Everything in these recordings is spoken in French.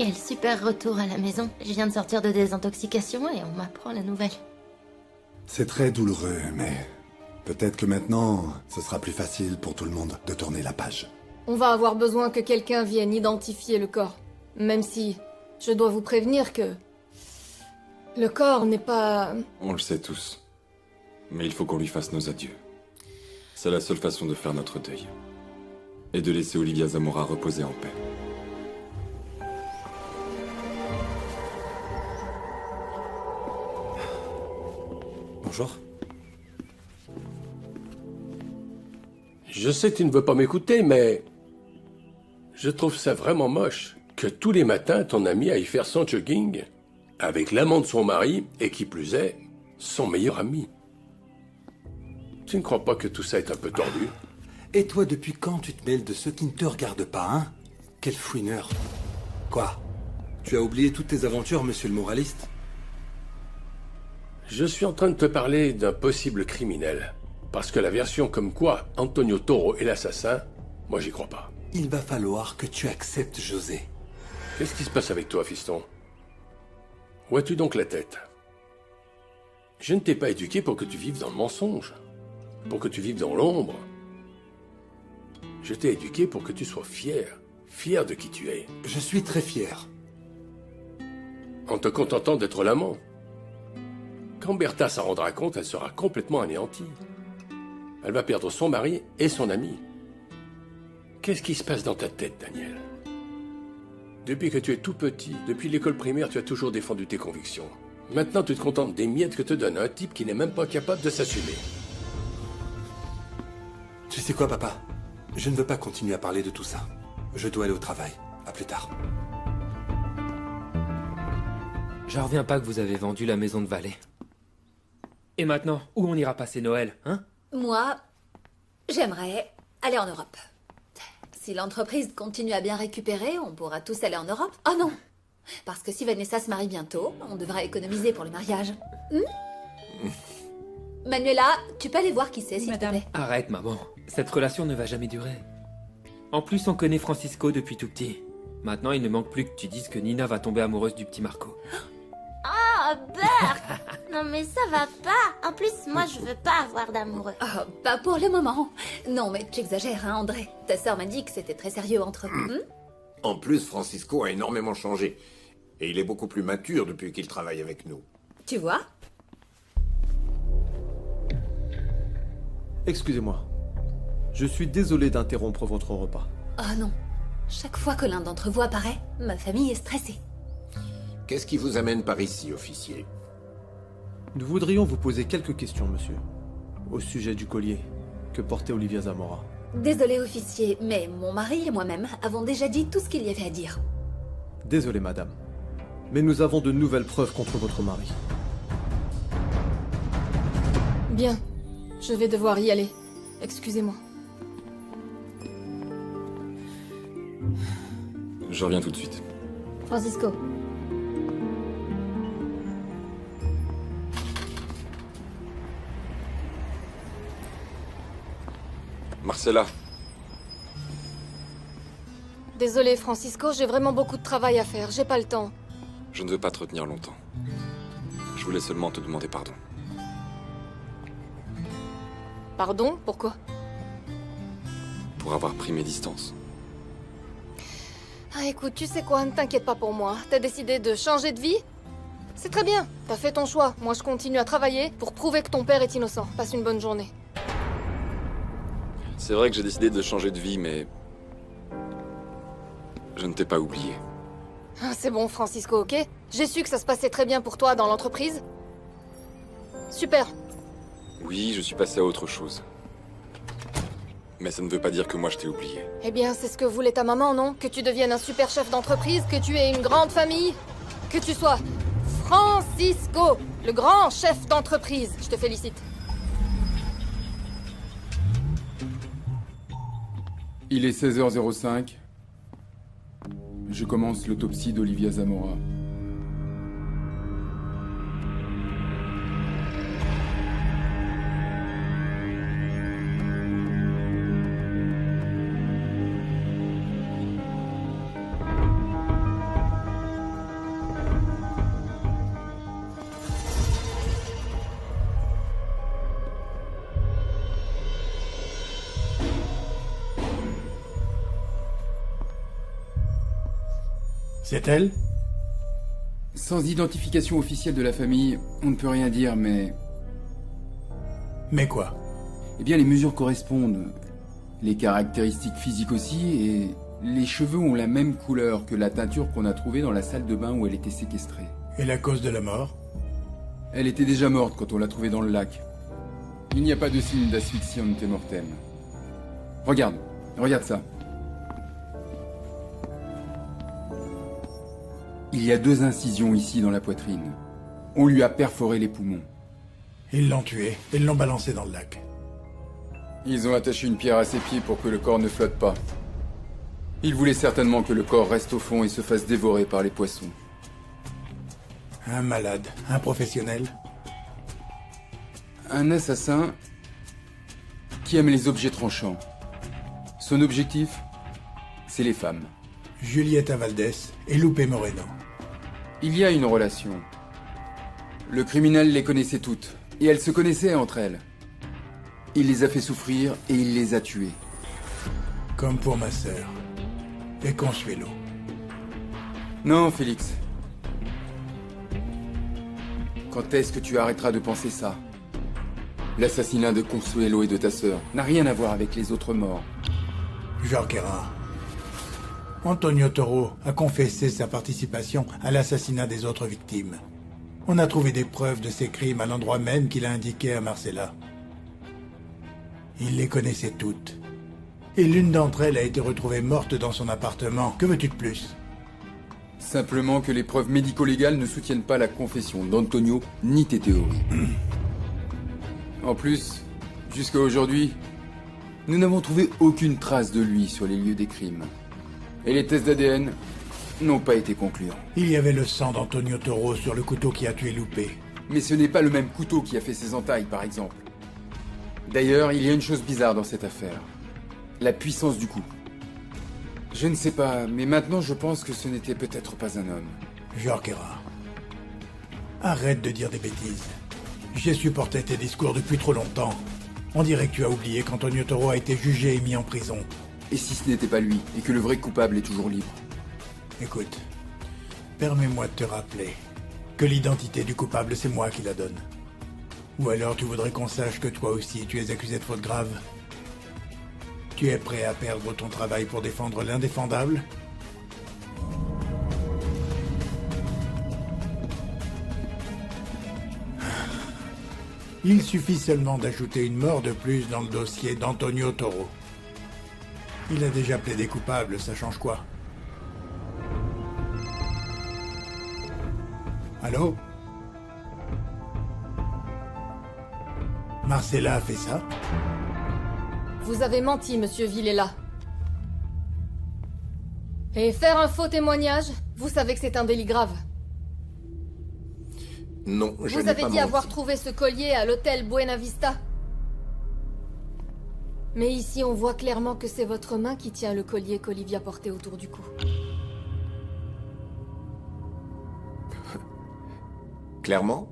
Quel super retour à la maison. Je viens de sortir de désintoxication et on m'apprend la nouvelle. C'est très douloureux, mais peut-être que maintenant, ce sera plus facile pour tout le monde de tourner la page. On va avoir besoin que quelqu'un vienne identifier le corps. Même si, je dois vous prévenir que... le corps n'est pas... On le sait tous. Mais il faut qu'on lui fasse nos adieux. C'est la seule façon de faire notre deuil. Et de laisser Olivia Zamora reposer en paix. Bonjour. Je sais que tu ne veux pas m'écouter, mais... je trouve ça vraiment moche que tous les matins, ton ami aille faire son jogging avec l'amant de son mari et qui plus est, son meilleur ami. Tu ne crois pas que tout ça est un peu tordu? Et toi, depuis quand tu te mêles de ceux qui ne te regardent pas, hein? Quel fouineur. Quoi? Tu as oublié toutes tes aventures, monsieur le moraliste? Je suis en train de te parler d'un possible criminel. Parce que la version comme quoi Antonio Toro est l'assassin, moi j'y crois pas. Il va falloir que tu acceptes José. Qu'est-ce qui se passe avec toi, fiston? Où as-tu donc la tête? Je ne t'ai pas éduqué pour que tu vives dans le mensonge, pour que tu vives dans l'ombre. Je t'ai éduqué pour que tu sois fier, fier de qui tu es. Je suis très fier. En te contentant d'être l'amant. Quand Bertha s'en rendra compte, elle sera complètement anéantie. Elle va perdre son mari et son ami. Qu'est-ce qui se passe dans ta tête, Daniel? Depuis que tu es tout petit, depuis l'école primaire, tu as toujours défendu tes convictions. Maintenant, tu te contentes des miettes que te donne un type qui n'est même pas capable de s'assumer. Tu sais quoi, papa? Je ne veux pas continuer à parler de tout ça. Je dois aller au travail. À plus tard. J'en reviens pas que vous avez vendu la maison de Valais. Et maintenant, où on ira passer Noël, hein? Moi, j'aimerais aller en Europe. Si l'entreprise continue à bien récupérer, on pourra tous aller en Europe. Oh non! Parce que si Vanessa se marie bientôt, on devra économiser pour le mariage. Manuela, tu peux aller voir qui c'est, s'il te plaît. Arrête, maman. Cette relation ne va jamais durer. En plus, on connaît Francisco depuis tout petit. Maintenant, il ne manque plus que tu dises que Nina va tomber amoureuse du petit Marco. Oh, Bert! Non mais ça va pas. En plus, moi je veux pas avoir d'amoureux. Oh, pas pour le moment. Non, mais tu exagères, hein, André. Ta sœur m'a dit que c'était très sérieux entre eux. En plus, Francisco a énormément changé. Et il est beaucoup plus mature depuis qu'il travaille avec nous. Tu vois? Excusez-moi. Je suis désolé d'interrompre votre repas. Oh non. Chaque fois que l'un d'entre vous apparaît, ma famille est stressée. Qu'est-ce qui vous amène par ici, officier? Nous voudrions vous poser quelques questions, monsieur. Au sujet du collier que portait Olivia Zamora. Désolé, officier, mais mon mari et moi-même avons déjà dit tout ce qu'il y avait à dire. Désolé, madame. Mais nous avons de nouvelles preuves contre votre mari. Bien. Je vais devoir y aller. Excusez-moi. Je reviens tout de suite. Francisco. Marcella, Désolé, Francisco, j'ai vraiment beaucoup de travail à faire. J'ai pas le temps. je ne veux pas te retenir longtemps. Je voulais seulement te demander pardon. Pardon? Pourquoi? Pour avoir pris mes distances. Ah, écoute, tu sais quoi? Ne t'inquiète pas pour moi. T'as décidé de changer de vie? C'est très bien. T'as fait ton choix. Moi, je continue à travailler pour prouver que ton père est innocent. Passe une bonne journée. C'est vrai que j'ai décidé de changer de vie, mais... je ne t'ai pas oublié. Ah, c'est bon, Francisco, ok? J'ai su que ça se passait très bien pour toi dans l'entreprise. Super. Oui, je suis passé à autre chose. Mais ça ne veut pas dire que moi je t'ai oublié. Eh bien, c'est ce que voulait ta maman, non? Que tu deviennes un super chef d'entreprise, que tu aies une grande famille, que tu sois Francisco, le grand chef d'entreprise. Je te félicite. Il est 16h05. Je commence l'autopsie d'Olivia Zamora. C'est elle? Sans identification officielle de la famille, on ne peut rien dire, mais... Mais quoi? Eh bien, les mesures correspondent. Les caractéristiques physiques aussi, et les cheveux ont la même couleur que la teinture qu'on a trouvée dans la salle de bain où elle était séquestrée. Et la cause de la mort? Elle était déjà morte quand on l'a trouvée dans le lac. Il n'y a pas de signe d'asphyxie antémortem. Regarde ça. Il y a 2 incisions ici dans la poitrine. On lui a perforé les poumons. Ils l'ont tué et l'ont balancé dans le lac. Ils ont attaché une pierre à ses pieds pour que le corps ne flotte pas. Ils voulaient certainement que le corps reste au fond et se fasse dévorer par les poissons. Un malade, un professionnel. Un assassin qui aime les objets tranchants. Son objectif, c'est les femmes. Julieta Valdés et Lupe Moreno. Il y a une relation. Le criminel les connaissait toutes, et elles se connaissaient entre elles. Il les a fait souffrir et il les a tuées. Comme pour ma sœur. Et Consuelo. Non, Félix. Quand est-ce que tu arrêteras de penser ça? L'assassinat de Consuelo et de ta sœur n'a rien à voir avec les autres morts. Jorquera. Antonio Toro a confessé sa participation à l'assassinat des autres victimes. On a trouvé des preuves de ses crimes à l'endroit même qu'il a indiqué à Marcella. Il les connaissait toutes. Et l'une d'entre elles a été retrouvée morte dans son appartement. Que veux-tu de plus? Simplement que les preuves médico-légales ne soutiennent pas la confession d'Antonio ni tes théories. En plus, jusqu'à aujourd'hui, nous n'avons trouvé aucune trace de lui sur les lieux des crimes. Et les tests d'ADN n'ont pas été concluants. Il y avait le sang d'Antonio Toro sur le couteau qui a tué Lupe. Mais ce n'est pas le même couteau qui a fait ses entailles, par exemple. D'ailleurs, il y a une chose bizarre dans cette affaire. La puissance du coup. Je ne sais pas, mais maintenant je pense que ce n'était peut-être pas un homme. Jorquera. Arrête de dire des bêtises. J'ai supporté tes discours depuis trop longtemps. On dirait que tu as oublié qu'Antonio Toro a été jugé et mis en prison. Et si ce n'était pas lui, et que le vrai coupable est toujours libre? Écoute, permets-moi de te rappeler que l'identité du coupable, c'est moi qui la donne. Ou alors tu voudrais qu'on sache que toi aussi tu es accusé de faute grave? Tu es prêt à perdre ton travail pour défendre l'indéfendable? Il suffit seulement d'ajouter une mort de plus dans le dossier d'Antonio Toro. Il a déjà plaidé coupable, ça change quoi? Allô? Marcella a fait ça? Vous avez menti, monsieur Villela. Et faire un faux témoignage, vous savez que c'est un délit grave. Non, je n'ai Vous avez pas dit menti. avoir trouvé ce collier à l'hôtel Buena Vista. Mais ici, on voit clairement que c'est votre main qui tient le collier qu'Olivia portait autour du cou. Clairement,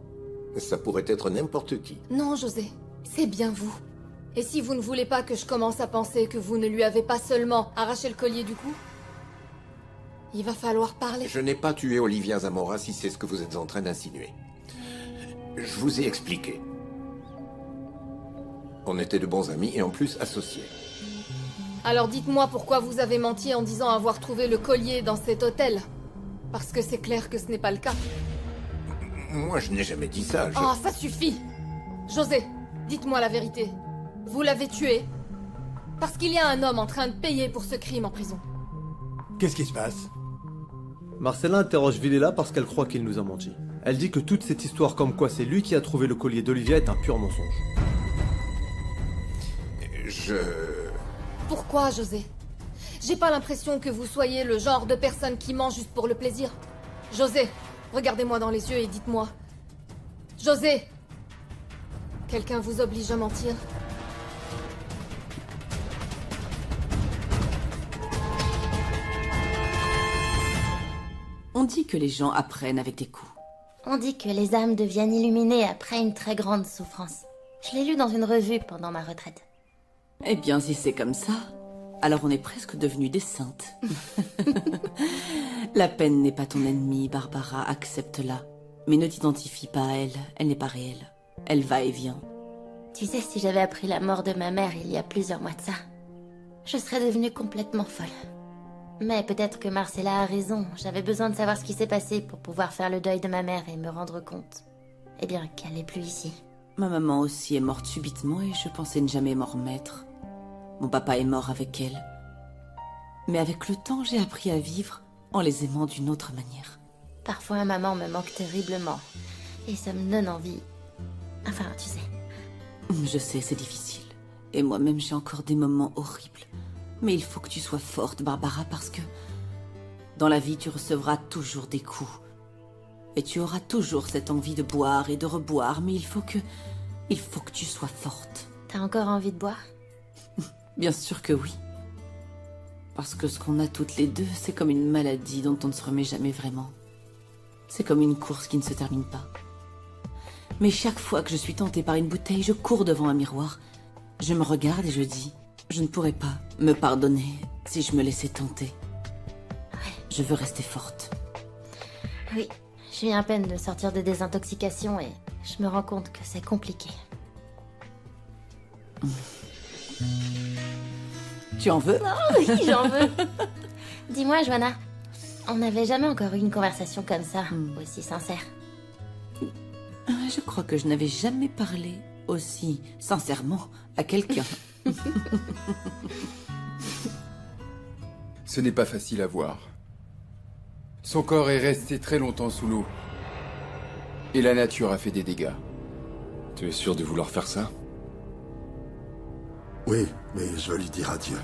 ça pourrait être n'importe qui. Non, José, c'est bien vous. Et si vous ne voulez pas que je commence à penser que vous ne lui avez pas seulement arraché le collier du cou, il va falloir parler. Je n'ai pas tué Olivia Zamora si c'est ce que vous êtes en train d'insinuer. Je vous ai expliqué. On était de bons amis et en plus associés. Alors dites-moi pourquoi vous avez menti en disant avoir trouvé le collier dans cet hôtel. Parce que c'est clair que ce n'est pas le cas. Moi, je n'ai jamais dit ça. Oh, ça suffit! José, dites-moi la vérité. Vous l'avez tué parce qu'il y a un homme en train de payer pour ce crime en prison. Qu'est-ce qui se passe? Marcella interroge Villela parce qu'elle croit qu'il nous a menti. Elle dit que toute cette histoire comme quoi c'est lui qui a trouvé le collier d'Olivia est un pur mensonge. Pourquoi, José? J'ai pas l'impression que vous soyez le genre de personne qui ment juste pour le plaisir. José, regardez-moi dans les yeux et dites-moi. José! Quelqu'un vous oblige à mentir? On dit que les gens apprennent avec des coups. On dit que les âmes deviennent illuminées après une très grande souffrance. Je l'ai lu dans une revue pendant ma retraite. Eh bien, si c'est comme ça, Alors on est presque devenus des saintes. La peine n'est pas ton ennemie, Barbara, accepte-la. Mais ne t'identifie pas à elle, elle n'est pas réelle. Elle va et vient. Tu sais, si j'avais appris la mort de ma mère il y a plusieurs mois de ça, je serais devenue complètement folle. Mais peut-être que Marcella a raison, j'avais besoin de savoir ce qui s'est passé pour pouvoir faire le deuil de ma mère et me rendre compte, eh bien, qu'elle n'est plus ici. Ma maman aussi est morte subitement et je pensais ne jamais m'en remettre. Mon papa est mort avec elle. Mais avec le temps, j'ai appris à vivre en les aimant d'une autre manière. Parfois, maman me manque terriblement. Et ça me donne envie. Enfin, tu sais. Je sais, c'est difficile. Et moi-même, j'ai encore des moments horribles. Mais il faut que tu sois forte, Barbara, parce que... dans la vie, tu recevras toujours des coups. Et tu auras toujours cette envie de boire et de reboire, mais il faut que tu sois forte. T'as encore envie de boire? Bien sûr que oui. Parce que ce qu'on a toutes les deux, c'est comme une maladie dont on ne se remet jamais vraiment. C'est comme une course qui ne se termine pas. Mais chaque fois que je suis tentée par une bouteille, je cours devant un miroir. Je me regarde et je dis, je ne pourrais pas me pardonner si je me laissais tenter. Je veux rester forte. Oui, je viens à peine de sortir de désintoxication et je me rends compte que c'est compliqué. Tu en veux? Oh, oui, j'en veux. Dis-moi, Joanna, on n'avait jamais encore eu une conversation comme ça, aussi sincère. Je crois que je n'avais jamais parlé aussi sincèrement à quelqu'un. Ce n'est pas facile à voir. Son corps est resté très longtemps sous l'eau. Et la nature a fait des dégâts. Tu es sûr de vouloir faire ça? Oui, mais je veux lui dire adieu.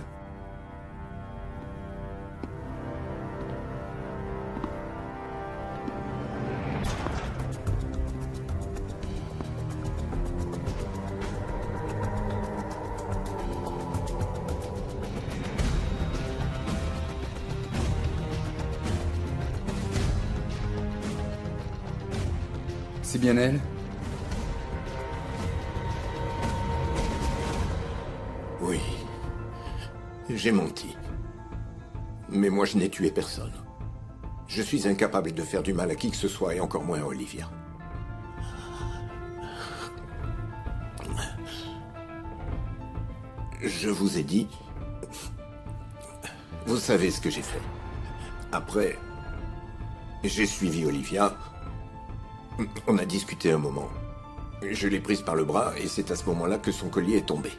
C'est bien elle? Oui. J'ai menti. Mais moi, je n'ai tué personne. Je suis incapable de faire du mal à qui que ce soit, et encore moins à Olivia. Je vous ai dit... Vous savez ce que j'ai fait. Après, j'ai suivi Olivia. On a discuté un moment. Je l'ai prise par le bras, et c'est à ce moment-là que son collier est tombé.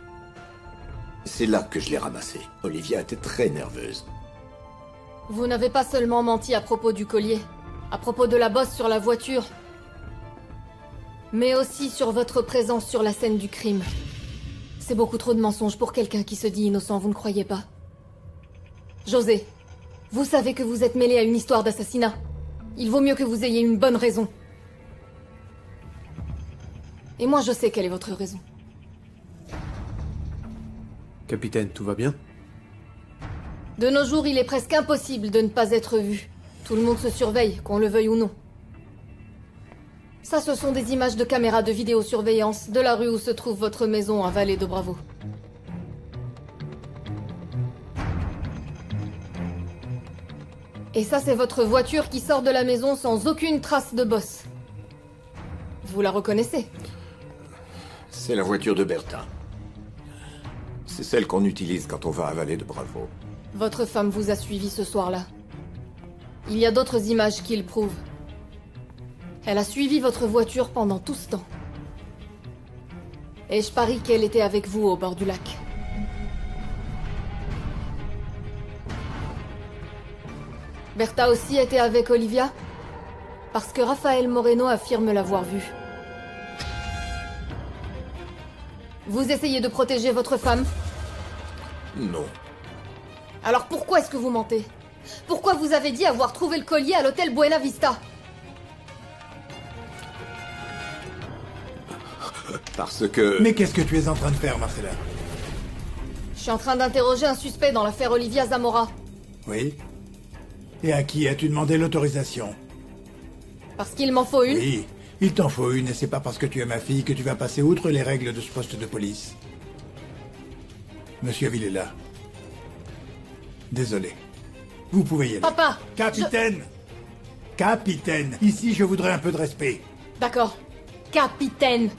C'est là que je l'ai ramassé. Olivia était très nerveuse. Vous n'avez pas seulement menti à propos du collier, à propos de la bosse sur la voiture, mais aussi sur votre présence sur la scène du crime. C'est beaucoup trop de mensonges pour quelqu'un qui se dit innocent, vous ne croyez pas? José, vous savez que vous êtes mêlé à une histoire d'assassinat. Il vaut mieux que vous ayez une bonne raison. Et moi, je sais quelle est votre raison. Capitaine, tout va bien? De nos jours, il est presque impossible de ne pas être vu. Tout le monde se surveille, qu'on le veuille ou non. Ça, ce sont des images de caméras de vidéosurveillance de la rue où se trouve votre maison à Vallée de Bravo. Et ça, c'est votre voiture qui sort de la maison sans aucune trace de bosse. Vous la reconnaissez? C'est la voiture de Bertha. C'est celle qu'on utilise quand on va à Vallée de Bravo. Votre femme vous a suivi ce soir-là. Il y a d'autres images qui le prouvent. Elle a suivi votre voiture pendant tout ce temps. Et je parie qu'elle était avec vous au bord du lac. Bertha aussi était avec Olivia? Parce que Raphaël Moreno affirme l'avoir vue. Vous essayez de protéger votre femme? Non. Alors pourquoi est-ce que vous mentez? Pourquoi vous avez dit avoir trouvé le collier à l'hôtel Buena Vista? Parce que... Mais qu'est-ce que tu es en train de faire, Marcella? Je suis en train d'interroger un suspect dans l'affaire Olivia Zamora. Oui? Et à qui as-tu demandé l'autorisation? Parce qu'il m'en faut une? Oui, il t'en faut une, et c'est pas parce que tu es ma fille que tu vas passer outre les règles de ce poste de police. Monsieur Villela, Désolé. Vous pouvez y aller. Papa! Capitaine! Capitaine! Ici, je voudrais un peu de respect. D'accord. Capitaine!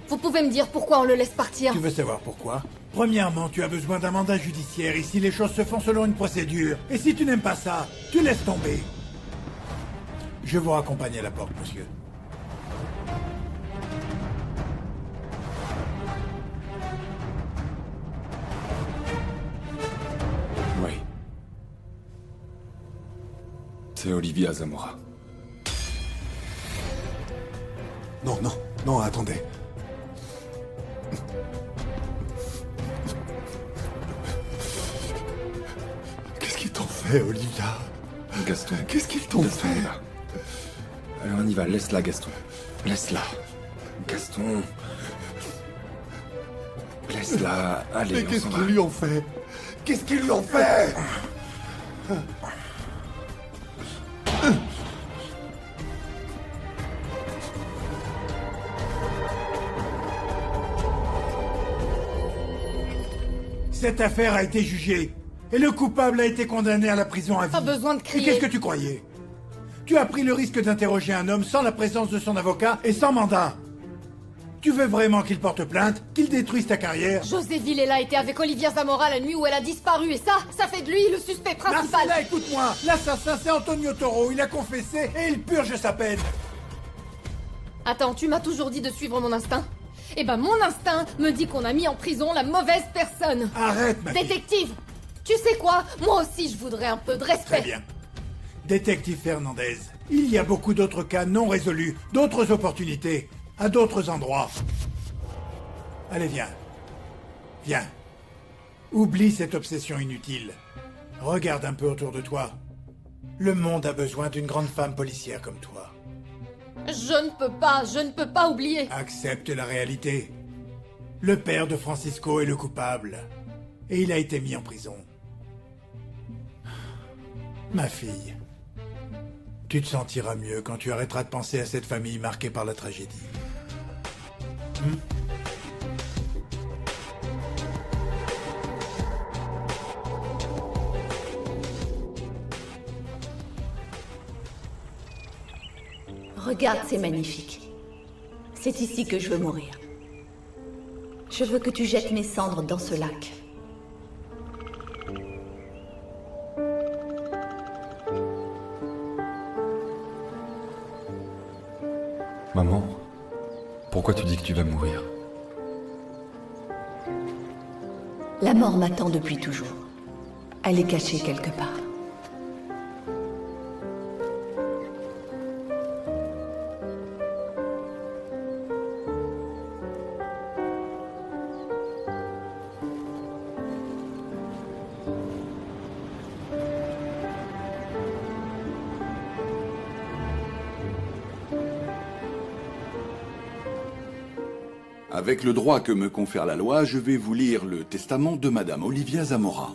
Vous pouvez me dire pourquoi on le laisse partir? Tu veux savoir pourquoi? Premièrement, tu as besoin d'un mandat judiciaire. Ici, les choses se font selon une procédure. Et si tu n'aimes pas ça, tu laisses tomber. Je vous raccompagne à la porte, monsieur. Oui. C'est Olivia Zamora. Non, non, non, attendez. Qu'est-ce qu'ils t'ont fait, Olivia? Gaston. Qu'est-ce qu'ils t'ont Gaston, fait? on y va. Allez, on y va. Laisse-la, Gaston. Laisse-la. Gaston. Laisse-la. Allez, Mais on qu'est-ce s'en qu'ils va. lui ont fait? Qu'est-ce qu'ils lui ont fait? Cette affaire a été jugée. Et le coupable a été condamné à la prison à vie. Pas besoin de Et crier. qu'est-ce que tu croyais? Tu as pris le risque d'interroger un homme sans la présence de son avocat et sans mandat. Tu veux vraiment qu'il porte plainte? Qu'il détruise ta carrière? José Villela était avec Olivia Zamora la nuit où elle a disparu et ça fait de lui le suspect principal. Marcella, écoute-moi. L'assassin, c'est Antonio Toro. Il a confessé et il purge sa peine. Attends, tu m'as toujours dit de suivre mon instinct. Eh ben, mon instinct me dit qu'on a mis en prison la mauvaise personne. Arrête, ma fille. Détective, tu sais quoi? Moi aussi, je voudrais un peu de respect. Très bien. Détective Fernandez, il y a beaucoup d'autres cas non résolus, d'autres opportunités, à d'autres endroits. Allez, viens. Viens. Oublie cette obsession inutile. Regarde un peu autour de toi. Le monde a besoin d'une grande femme policière comme toi. Je ne peux pas oublier. Accepte la réalité. Le père de Francisco est le coupable. Et il a été mis en prison. Ma fille, tu te sentiras mieux quand tu arrêteras de penser à cette famille marquée par la tragédie. Regarde, c'est magnifique. C'est ici que je veux mourir. Je veux que tu jettes mes cendres dans ce lac. Maman, pourquoi tu dis que tu vas mourir? La mort m'attend depuis toujours. Elle est cachée quelque part. Avec le droit que me confère la loi, je vais vous lire le testament de Madame Olivia Zamora.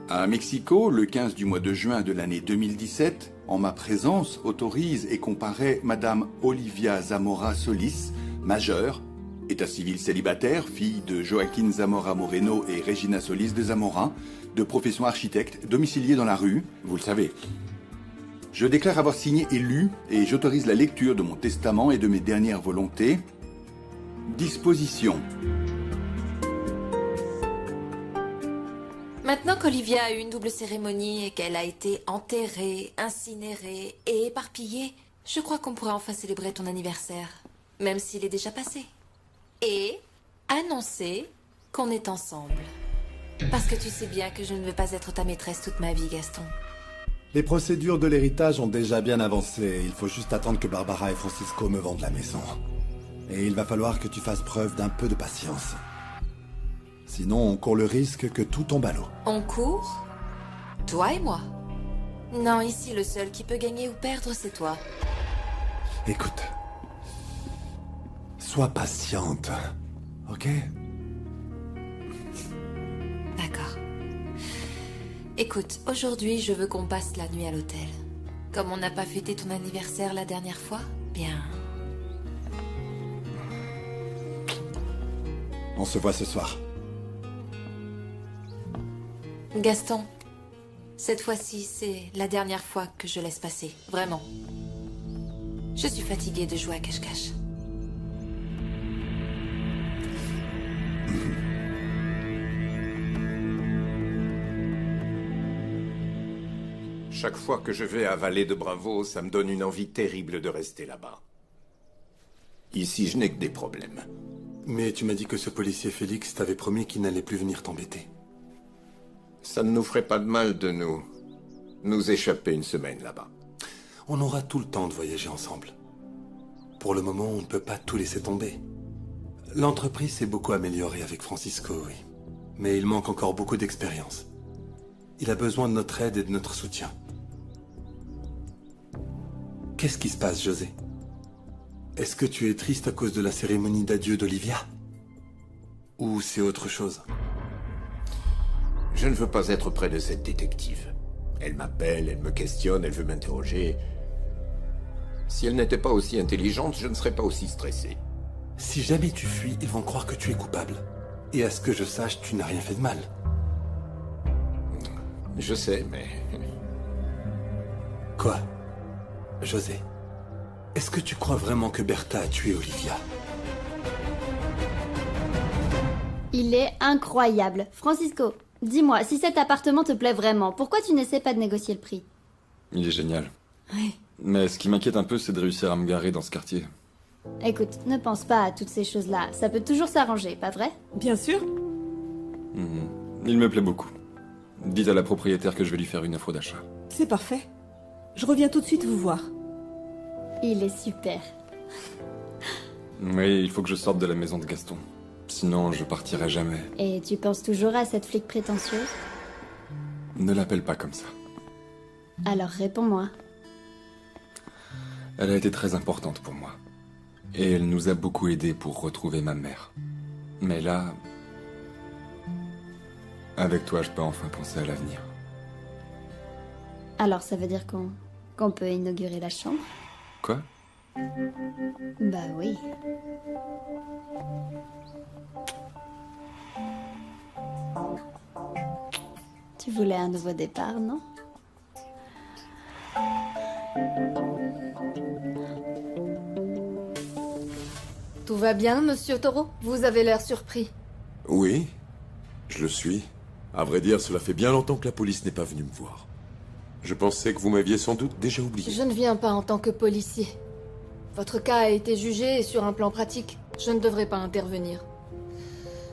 À Mexico, le 15 du mois de juin de l'année 2017, en ma présence, autorise et comparait Madame Olivia Zamora Solis, majeure, état civil célibataire, fille de Joaquín Zamora Moreno et Regina Solis de Zamora, de profession architecte, domiciliée dans la rue, vous le savez. Je déclare avoir signé et lu, et j'autorise la lecture de mon testament et de mes dernières volontés. Disposition. Maintenant qu'Olivia a eu une double cérémonie et qu'elle a été enterrée, incinérée et éparpillée, je crois qu'on pourrait enfin célébrer ton anniversaire, même s'il est déjà passé. Et annoncer qu'on est ensemble. Parce que tu sais bien que je ne veux pas être ta maîtresse toute ma vie, Gaston. Les procédures de l'héritage ont déjà bien avancé. Il faut juste attendre que Barbara et Francisco me vendent la maison. Et il va falloir que tu fasses preuve d'un peu de patience. Sinon, on court le risque que tout tombe à l'eau. On court? Toi et moi? Non, ici, le seul qui peut gagner ou perdre, c'est toi. Écoute. Sois patiente. Ok? D'accord. Écoute, aujourd'hui, je veux qu'on passe la nuit à l'hôtel. Comme on n'a pas fêté ton anniversaire la dernière fois, bien... On se voit ce soir. Gaston, cette fois-ci, c'est la dernière fois que je laisse passer. Vraiment. Je suis fatiguée de jouer à cache-cache. Chaque fois que je vais à Vallée de Bravo, ça me donne une envie terrible de rester là-bas. Ici, je n'ai que des problèmes. Mais tu m'as dit que ce policier Félix t'avait promis qu'il n'allait plus venir t'embêter. Ça ne nous ferait pas de mal de nous échapper une semaine là-bas. On aura tout le temps de voyager ensemble. Pour le moment, on ne peut pas tout laisser tomber. L'entreprise s'est beaucoup améliorée avec Francisco, oui. Mais il manque encore beaucoup d'expérience. Il a besoin de notre aide et de notre soutien. Qu'est-ce qui se passe, José? Est-ce que tu es triste à cause de la cérémonie d'adieu d'Olivia? Ou c'est autre chose? Je ne veux pas être près de cette détective. Elle m'appelle, elle me questionne, elle veut m'interroger. Si elle n'était pas aussi intelligente, je ne serais pas aussi stressé. Si jamais tu fuis, ils vont croire que tu es coupable. Et à ce que je sache, tu n'as rien fait de mal. Je sais, mais... Quoi? José, est-ce que tu crois vraiment que Bertha a tué Olivia? Il est incroyable. Francisco, dis-moi, si cet appartement te plaît vraiment, pourquoi tu n'essaies pas de négocier le prix? Il est génial. Oui. Mais ce qui m'inquiète un peu, c'est de réussir à me garer dans ce quartier. Écoute, ne pense pas à toutes ces choses-là. Ça peut toujours s'arranger, pas vrai? Bien sûr. Il me plaît beaucoup. Dites à la propriétaire que je vais lui faire une offre d'achat. C'est parfait. Je reviens tout de suite vous voir. Il est super. Oui, il faut que je sorte de la maison de Gaston. Sinon, je partirai jamais. Et tu penses toujours à cette flic prétentieuse? Ne l'appelle pas comme ça. Alors réponds-moi. Elle a été très importante pour moi. Et elle nous a beaucoup aidés pour retrouver ma mère. Mais là... avec toi, je peux enfin penser à l'avenir. Alors ça veut dire qu'on peut inaugurer la chambre? Quoi? Bah oui. Tu voulais un nouveau départ, non? Tout va bien, monsieur Taureau? Vous avez l'air surpris. Oui, je le suis. À vrai dire, cela fait bien longtemps que la police n'est pas venue me voir. Je pensais que vous m'aviez sans doute déjà oublié. Je ne viens pas en tant que policier. Votre cas a été jugé et sur un plan pratique, je ne devrais pas intervenir.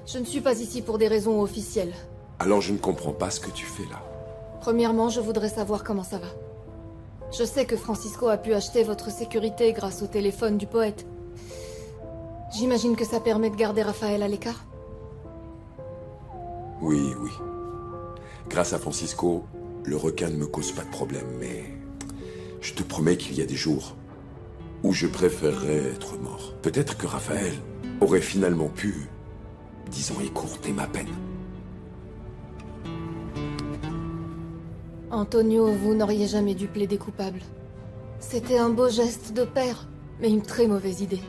Je ne suis pas ici pour des raisons officielles. Alors je ne comprends pas ce que tu fais là. Premièrement, je voudrais savoir comment ça va. Je sais que Francisco a pu acheter votre sécurité grâce au téléphone du poète. J'imagine que ça permet de garder Raphaël à l'écart? Oui, oui. Grâce à Francisco, le requin ne me cause pas de problème, mais... je te promets qu'il y a des jours où je préférerais être mort. Peut-être que Raphaël aurait finalement pu, disons, écourter ma peine. Antonio, vous n'auriez jamais dû plaider coupable. C'était un beau geste de père, mais une très mauvaise idée.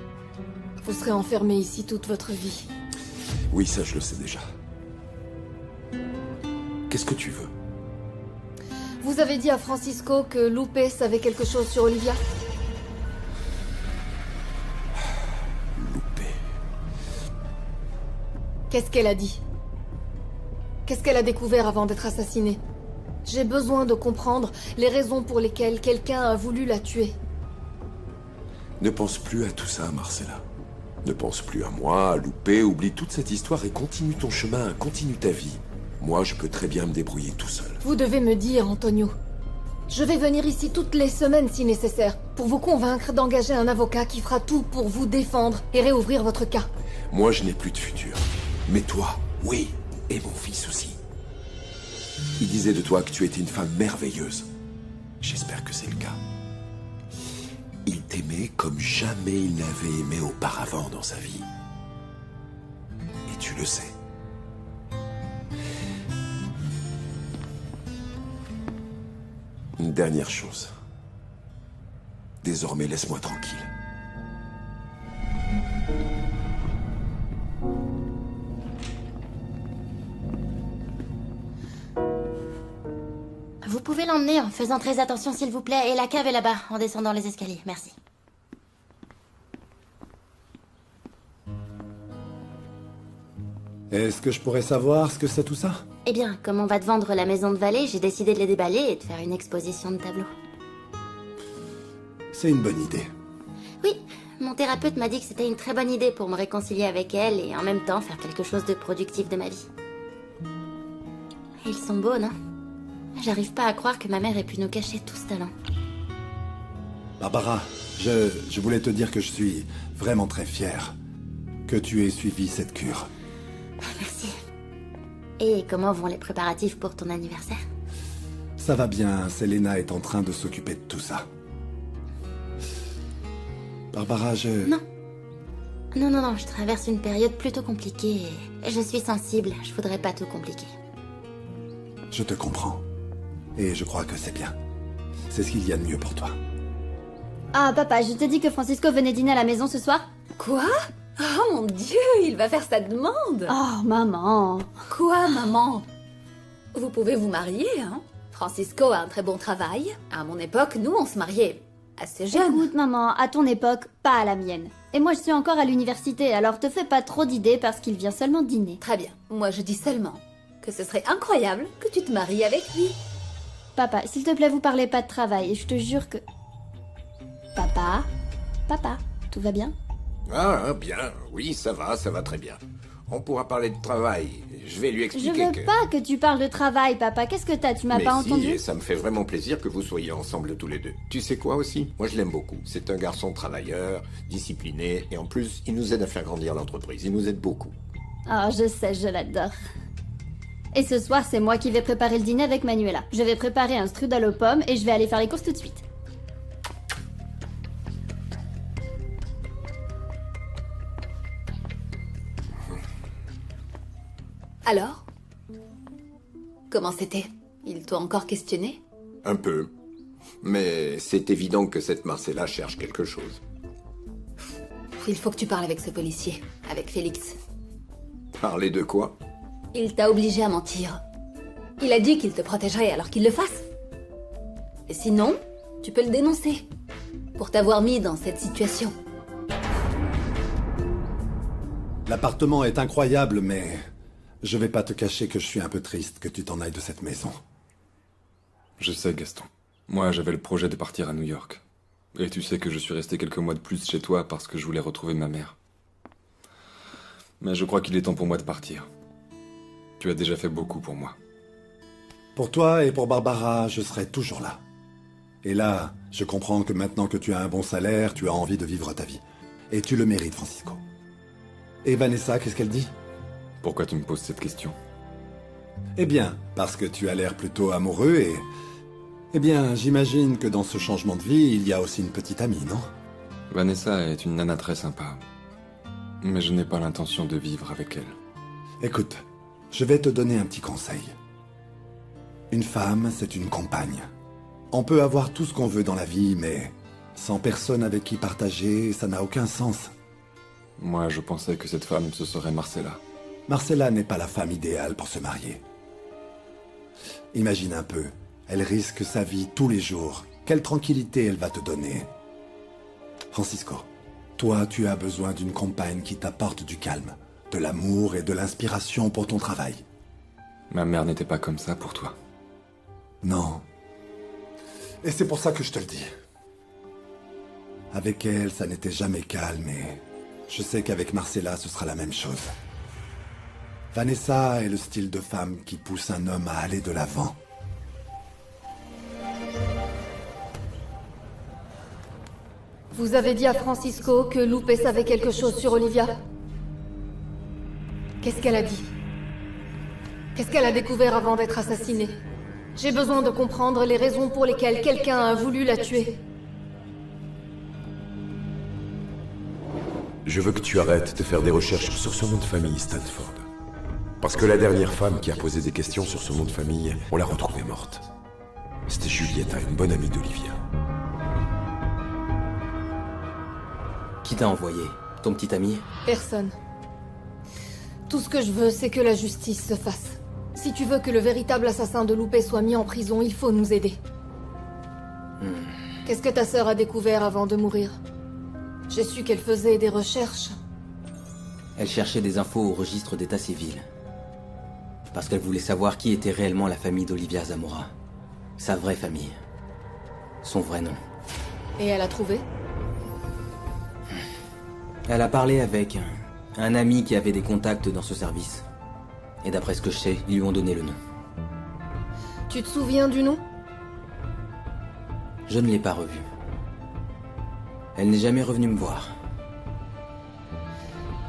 Vous serez enfermé ici toute votre vie. Oui, ça je le sais déjà. Qu'est-ce que tu veux? Vous avez dit à Francisco que Lupe savait quelque chose sur Olivia? Lupe... Qu'est-ce qu'elle a dit? Qu'est-ce qu'elle a découvert avant d'être assassinée? J'ai besoin de comprendre les raisons pour lesquelles quelqu'un a voulu la tuer. Ne pense plus à tout ça, Marcella. Ne pense plus à moi, à Lupe, oublie toute cette histoire et continue ton chemin, continue ta vie. Moi, je peux très bien me débrouiller tout seul. Vous devez me dire, Antonio. Je vais venir ici toutes les semaines si nécessaire, pour vous convaincre d'engager un avocat qui fera tout pour vous défendre et réouvrir votre cas. Moi, je n'ai plus de futur. Mais toi, oui, et mon fils aussi. Il disait de toi que tu étais une femme merveilleuse. J'espère que c'est le cas. Il t'aimait comme jamais il n'avait aimé auparavant dans sa vie. Et tu le sais. Une dernière chose. Désormais, laisse-moi tranquille. pouvez l'emmener en faisant très attention s'il vous plaît. Et la cave est là-bas, en descendant les escaliers. Merci. Est-ce que je pourrais savoir ce que c'est tout ça? Eh bien, comme on va te vendre la maison de Vallée, j'ai décidé de les déballer et de faire une exposition de tableaux. C'est une bonne idée. Oui, mon thérapeute m'a dit que c'était une très bonne idée pour me réconcilier avec elle et en même temps faire quelque chose de productif de ma vie. Ils sont beaux, non? J'arrive pas à croire que ma mère ait pu nous cacher tout ce talent. Barbara, je voulais te dire que je suis vraiment très fier que tu aies suivi cette cure. Merci. Et comment vont les préparatifs pour ton anniversaire? Ça va bien, Selena est en train de s'occuper de tout ça. Barbara, Non. Non, je traverse une période plutôt compliquée et je suis sensible, je voudrais pas tout compliquer. Je te comprends. Et je crois que c'est bien. C'est ce qu'il y a de mieux pour toi. Ah, papa, je t'ai dit que Francisco venait dîner à la maison ce soir? Quoi? Oh mon Dieu, il va faire sa demande. Oh, maman. Quoi, maman? Vous pouvez vous marier, hein? Francisco a un très bon travail. À mon époque, nous, on se mariait assez jeune. Écoute, maman, à ton époque, pas à la mienne. Et moi, je suis encore à l'université, alors te fais pas trop d'idées parce qu'il vient seulement dîner. Très bien. Moi, je dis seulement que ce serait incroyable que tu te maries avec lui. Papa, s'il te plaît, vous parlez pas de travail, et je te jure que... Papa, tout va bien? Ah, bien. Oui, ça va très bien. On pourra parler de travail. Je vais lui Je expliquer veux pas que tu parles de travail, papa. Qu'est-ce que t'as? Tu m'as Mais pas si, entendu? et ça me fait vraiment plaisir que vous soyez ensemble tous les deux. Tu sais quoi aussi? Moi, je l'aime beaucoup. C'est un garçon travailleur, discipliné, et en plus, il nous aide à faire grandir l'entreprise. Il nous aide beaucoup. Oh, je sais, je l'adore. Et ce soir, c'est moi qui vais préparer le dîner avec Manuela. Je vais préparer un strudel aux pommes et je vais aller faire les courses tout de suite. Alors? Comment c'était? Il t'a encore questionné? Un peu. Mais c'est évident que cette Marcella cherche quelque chose. Il faut que tu parles avec ce policier, avec Félix. Parler de quoi? Il t'a obligé à mentir. Il a dit qu'il te protégerait, alors qu'il le fasse. Et sinon, tu peux le dénoncer. Pour t'avoir mis dans cette situation. L'appartement est incroyable, mais... je vais pas te cacher que je suis un peu triste que tu t'en ailles de cette maison. Je sais, Gaston. Moi, j'avais le projet de partir à New York. Et tu sais que je suis resté quelques mois de plus chez toi parce que je voulais retrouver ma mère. Mais je crois qu'il est temps pour moi de partir. Tu as déjà fait beaucoup pour moi. Pour toi et pour Barbara, je serai toujours là. Et là, je comprends que maintenant que tu as un bon salaire, tu as envie de vivre ta vie. Et tu le mérites, Francisco. Et Vanessa, qu'est-ce qu'elle dit? Pourquoi tu me poses cette question? Eh bien, parce que tu as l'air plutôt amoureux et... eh bien, j'imagine que dans ce changement de vie, il y a aussi une petite amie, non? Vanessa est une nana très sympa. Mais je n'ai pas l'intention de vivre avec elle. Écoute, je vais te donner un petit conseil. Une femme, c'est une compagne. On peut avoir tout ce qu'on veut dans la vie, mais sans personne avec qui partager, ça n'a aucun sens. Moi, je pensais que cette femme, ce serait Marcella. Marcella n'est pas la femme idéale pour se marier. Imagine un peu, elle risque sa vie tous les jours. Quelle tranquillité elle va te donner? Francisco, toi, tu as besoin d'une compagne qui t'apporte du calme, de l'amour et de l'inspiration pour ton travail. Ma mère n'était pas comme ça pour toi. Non. Et c'est pour ça que je te le dis. Avec elle, ça n'était jamais calme et je sais qu'avec Marcella, ce sera la même chose. Vanessa est le style de femme qui pousse un homme à aller de l'avant. Vous avez dit à Francisco que Lupe savait quelque chose sur Olivia? Qu'est-ce qu'elle a dit? Qu'est-ce qu'elle a découvert avant d'être assassinée? J'ai besoin de comprendre les raisons pour lesquelles quelqu'un a voulu la tuer. Je veux que tu arrêtes de faire des recherches sur son nom de famille, Stanford. Parce que la dernière femme qui a posé des questions sur son nom de famille, on l'a retrouvée morte. C'était Julieta, une bonne amie d'Olivia. Qui t'a envoyé? Ton petit ami? Personne. Tout ce que je veux, c'est que la justice se fasse. Si tu veux que le véritable assassin de Lupe soit mis en prison, il faut nous aider. Qu'est-ce que ta sœur a découvert avant de mourir? J'ai su qu'elle faisait des recherches. Elle cherchait des infos au registre d'état civil. Parce qu'elle voulait savoir qui était réellement la famille d'Olivia Zamora. Sa vraie famille. Son vrai nom. Et elle a trouvé? Elle a parlé avec un ami qui avait des contacts dans ce service. Et d'après ce que je sais, ils lui ont donné le nom. Tu te souviens du nom? Je ne l'ai pas revue. Elle n'est jamais revenue me voir.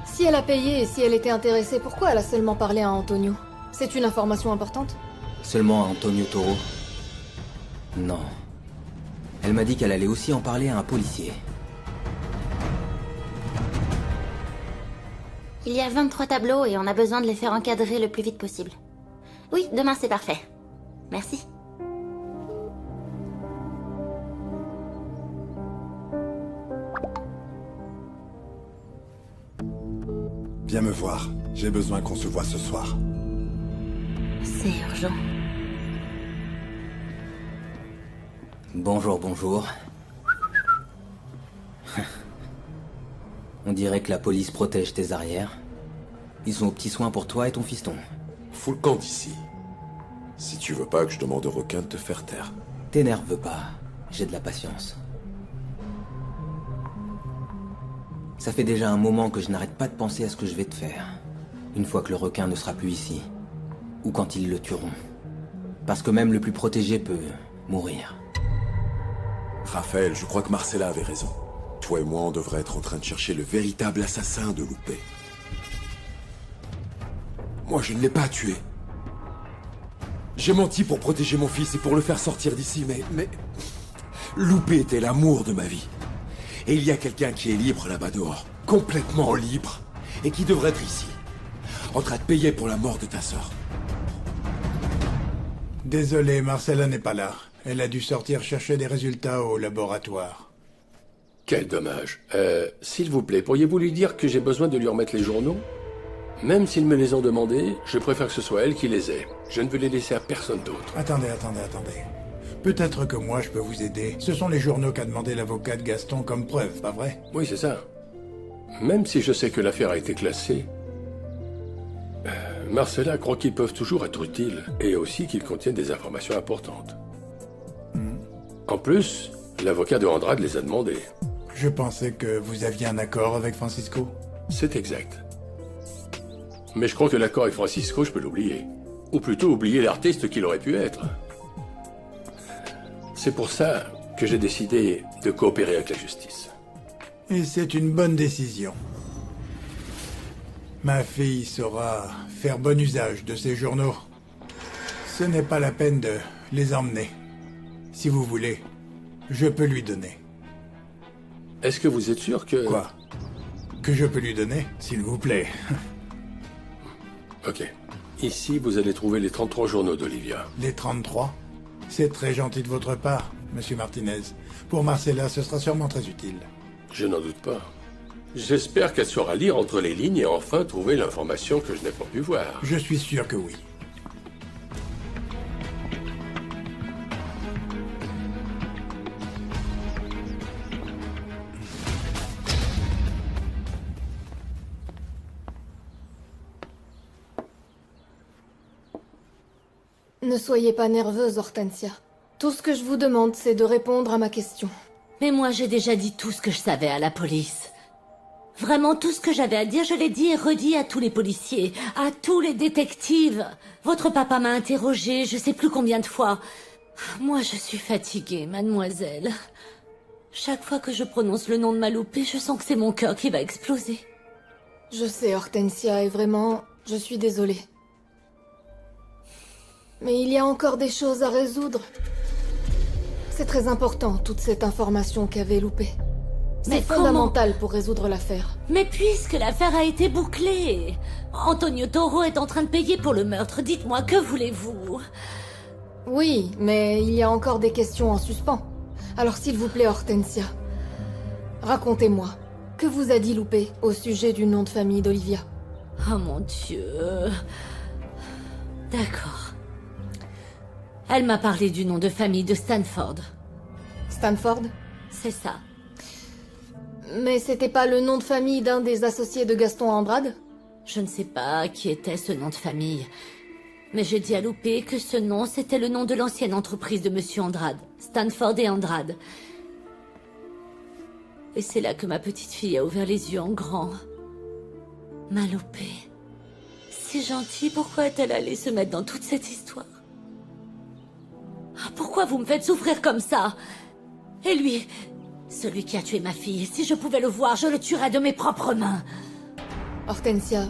Si elle a payé et si elle était intéressée, pourquoi elle a seulement parlé à Antonio? C'est une information importante? Seulement à Antonio Toro? Non. Elle m'a dit qu'elle allait aussi en parler à un policier. Il y a 23 tableaux et on a besoin de les faire encadrer le plus vite possible. Oui, demain c'est parfait. Merci. Viens me voir. J'ai besoin qu'on se voit ce soir. C'est urgent. Bonjour, bonjour. On dirait que la police protège tes arrières. Ils sont aux petits soins pour toi et ton fiston. Fous le camp d'ici. Si tu veux pas que je demande au requin de te faire taire. T'énerve pas, j'ai de la patience. Ça fait déjà un moment que je n'arrête pas de penser à ce que je vais te faire. Une fois que le requin ne sera plus ici. Ou quand ils le tueront. Parce que même le plus protégé peut mourir. Raphaël, je crois que Marcella avait raison. Toi et moi, on devrait être en train de chercher le véritable assassin de Lupe. Moi, je ne l'ai pas tué. J'ai menti pour protéger mon fils et pour le faire sortir d'ici, mais... Lupe était l'amour de ma vie. Et il y a quelqu'un qui est libre là-bas dehors. Complètement libre. Et qui devrait être ici. En train de payer pour la mort de ta sœur. Désolé, Marcella n'est pas là. Elle a dû sortir chercher des résultats au laboratoire. Quel dommage. S'il vous plaît, pourriez-vous lui dire que j'ai besoin de lui remettre les journaux? Même s'ils me les ont demandés, je préfère que ce soit elle qui les ait. Je ne veux les laisser à personne d'autre. Attendez. Peut-être que moi je peux vous aider. Ce sont les journaux qu'a demandé l'avocat de Gaston comme preuve, pas vrai? Oui, c'est ça. Même si je sais que l'affaire a été classée, Marcella croit qu'ils peuvent toujours être utiles, et aussi qu'ils contiennent des informations importantes. En plus, l'avocat de Andrade les a demandés. Je pensais que vous aviez un accord avec Francisco. C'est exact. Mais je crois que l'accord avec Francisco, je peux l'oublier. Ou plutôt oublier l'artiste qu'il aurait pu être. C'est pour ça que j'ai décidé de coopérer avec la justice. Et c'est une bonne décision. Ma fille saura faire bon usage de ces journaux. Ce n'est pas la peine de les emmener. Si vous voulez, je peux lui donner. Est-ce que vous êtes sûr que... Quoi? Que je peux lui donner, s'il vous plaît. Ok. Ici, vous allez trouver les 33 journaux d'Olivia. Les 33? C'est très gentil de votre part, Monsieur Martinez. Pour Marcella, ce sera sûrement très utile. Je n'en doute pas. J'espère qu'elle saura lire entre les lignes et enfin trouver l'information que je n'ai pas pu voir. Je suis sûr que oui. Ne soyez pas nerveuse, Hortensia. Tout ce que je vous demande, c'est de répondre à ma question. Mais moi, j'ai déjà dit tout ce que je savais à la police. Vraiment, tout ce que j'avais à dire, je l'ai dit et redit à tous les policiers, à tous les détectives. Votre papa m'a interrogée, je sais plus combien de fois. Moi, je suis fatiguée, mademoiselle. Chaque fois que je prononce le nom de ma Lupe, je sens que c'est mon cœur qui va exploser. Je sais, Hortensia, et vraiment, je suis désolée. Mais il y a encore des choses à résoudre. C'est très important, toute cette information qu'avait Lupe. C'est fondamental pour résoudre l'affaire. Mais puisque l'affaire a été bouclée, Antonio Toro est en train de payer pour le meurtre. Dites-moi, que voulez-vous? Oui, mais il y a encore des questions en suspens. Alors s'il vous plaît, Hortensia, racontez-moi, que vous a dit Lupe au sujet du nom de famille d'Olivia? Oh mon Dieu... D'accord. Elle m'a parlé du nom de famille de Stanford. Stanford? C'est ça. Mais c'était pas le nom de famille d'un des associés de Gaston Andrade? Je ne sais pas qui était ce nom de famille. Mais je dis à Loupé que ce nom, c'était le nom de l'ancienne entreprise de Monsieur Andrade. Stanford et Andrade. Et c'est là que ma petite fille a ouvert les yeux en grand. Ma Loupé. Si gentille, pourquoi est-elle allée se mettre dans toute cette histoire? Ah, pourquoi vous me faites souffrir comme ça? Et lui, celui qui a tué ma fille, si je pouvais le voir, je le tuerais de mes propres mains. Hortensia,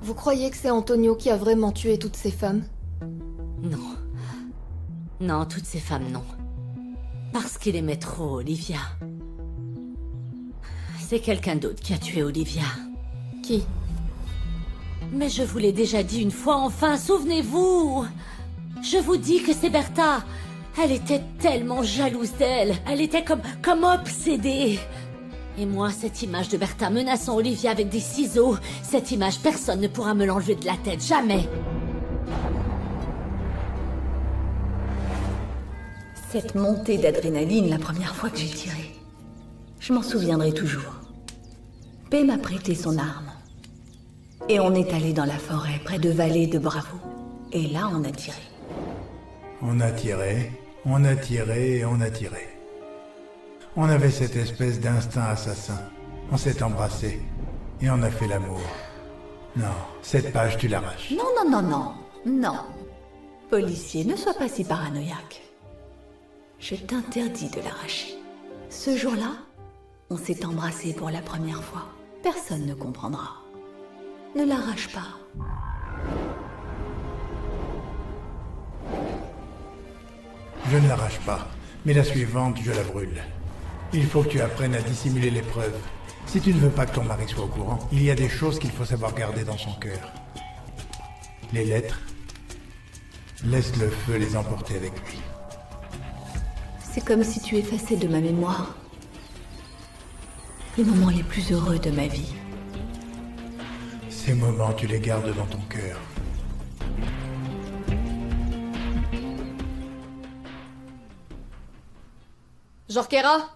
vous croyez que c'est Antonio qui a vraiment tué toutes ces femmes? Non. Non, toutes ces femmes, non. Parce qu'il aimait trop Olivia. C'est quelqu'un d'autre qui a tué Olivia. Qui? Mais je vous l'ai déjà dit une fois, enfin, souvenez-vous! Je vous dis que c'est Bertha. Elle était tellement jalouse d'elle. Elle était comme obsédée. Et moi, cette image de Bertha menaçant Olivia avec des ciseaux, cette image, personne ne pourra me l'enlever de la tête, jamais. Cette montée d'adrénaline la première fois que j'ai tiré. Je m'en souviendrai toujours. P m'a prêté son arme. Et on est allé dans la forêt, près de Vallée de Bravo. Et là, on a tiré. On a tiré, on a tiré et on a tiré. On avait cette espèce d'instinct assassin. On s'est embrassé et on a fait l'amour. Non, cette page, tu l'arraches. Non. Policier, ne sois pas si paranoïaque. Je t'interdis de l'arracher. Ce jour-là, on s'est embrassé pour la première fois. Personne ne comprendra. Ne l'arrache pas. Je ne l'arrache pas, mais la suivante, je la brûle. Il faut que tu apprennes à dissimuler les preuves. Si tu ne veux pas que ton mari soit au courant, il y a des choses qu'il faut savoir garder dans son cœur. Les lettres, laisse le feu les emporter avec lui. C'est comme si tu effaçais de ma mémoire les moments les plus heureux de ma vie. Ces moments, tu les gardes dans ton cœur. Jorquera?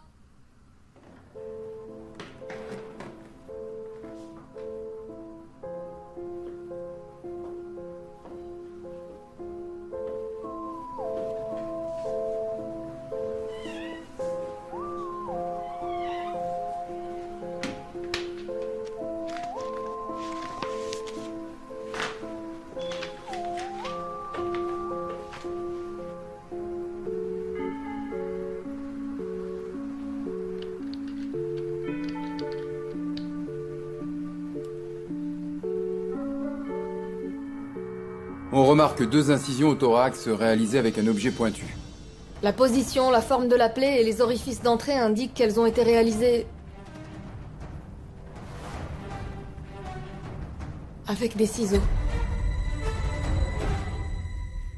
On remarque 2 incisions au thorax réalisées avec un objet pointu. La position, la forme de la plaie et les orifices d'entrée indiquent qu'elles ont été réalisées... avec des ciseaux.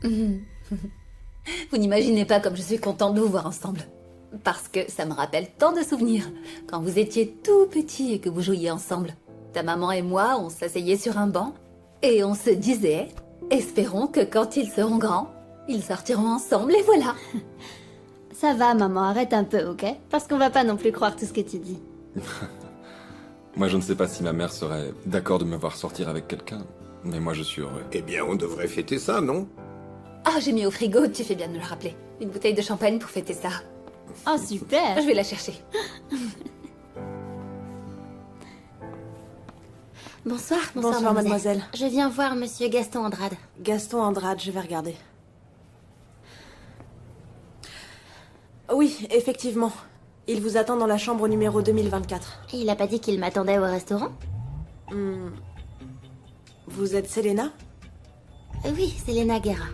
Vous n'imaginez pas comme je suis contente de vous voir ensemble. Parce que ça me rappelle tant de souvenirs. Quand vous étiez tout petit et que vous jouiez ensemble. Ta maman et moi, on s'asseyait sur un banc et on se disait... Espérons que quand ils seront grands, ils sortiront ensemble et voilà. Ça va, maman, arrête un peu, ok? Parce qu'on va pas non plus croire tout ce que tu dis. Moi, je ne sais pas si ma mère serait d'accord de me voir sortir avec quelqu'un, mais moi, je suis heureux. Eh bien, on devrait fêter ça, non? Ah, j'ai mis au frigo, tu fais bien de me le rappeler. Une bouteille de champagne pour fêter ça. Oh, super! Je vais la chercher. Bonsoir, Bonsoir, mademoiselle. Je viens voir monsieur Gaston Andrade. Gaston Andrade, je vais regarder. Oui, effectivement. Il vous attend dans la chambre numéro 2024. Il a pas dit qu'il m'attendait au restaurant? Vous êtes Selena? Oui, Selena Guerra.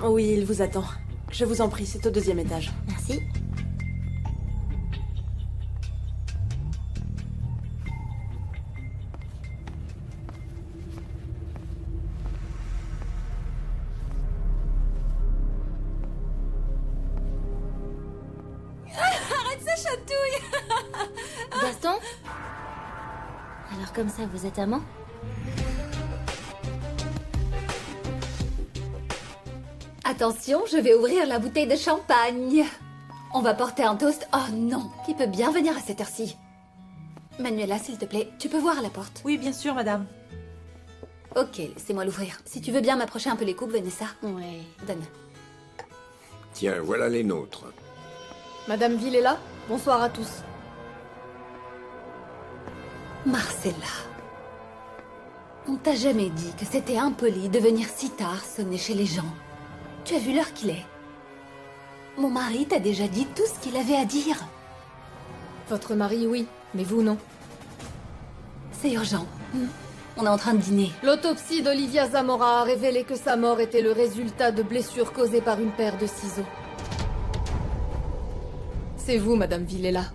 Oui, il vous attend. Je vous en prie, c'est au 2e étage. Merci. Gaston? Alors comme ça, vous êtes amants? Attention, je vais ouvrir la bouteille de champagne. On va porter un toast. Oh non, qui peut bien venir à cette heure-ci? Manuela, s'il te plaît, tu peux voir à la porte? Oui, bien sûr, madame. Ok, laissez-moi l'ouvrir. Si tu veux bien m'approcher un peu les coupes, Vanessa. Oui. Donne. Tiens, voilà les nôtres. Madame Villela, bonsoir à tous. Marcella, on t'a jamais dit que c'était impoli de venir si tard sonner chez les gens. Tu as vu l'heure qu'il est. Mon mari t'a déjà dit tout ce qu'il avait à dire. Votre mari, oui, mais vous, non. C'est urgent. On est en train de dîner. L'autopsie d'Olivia Zamora a révélé que sa mort était le résultat de blessures causées par une paire de ciseaux. C'est vous, Madame Villela.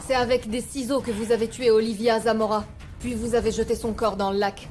C'est avec des ciseaux que vous avez tué Olivia Zamora, puis vous avez jeté son corps dans le lac.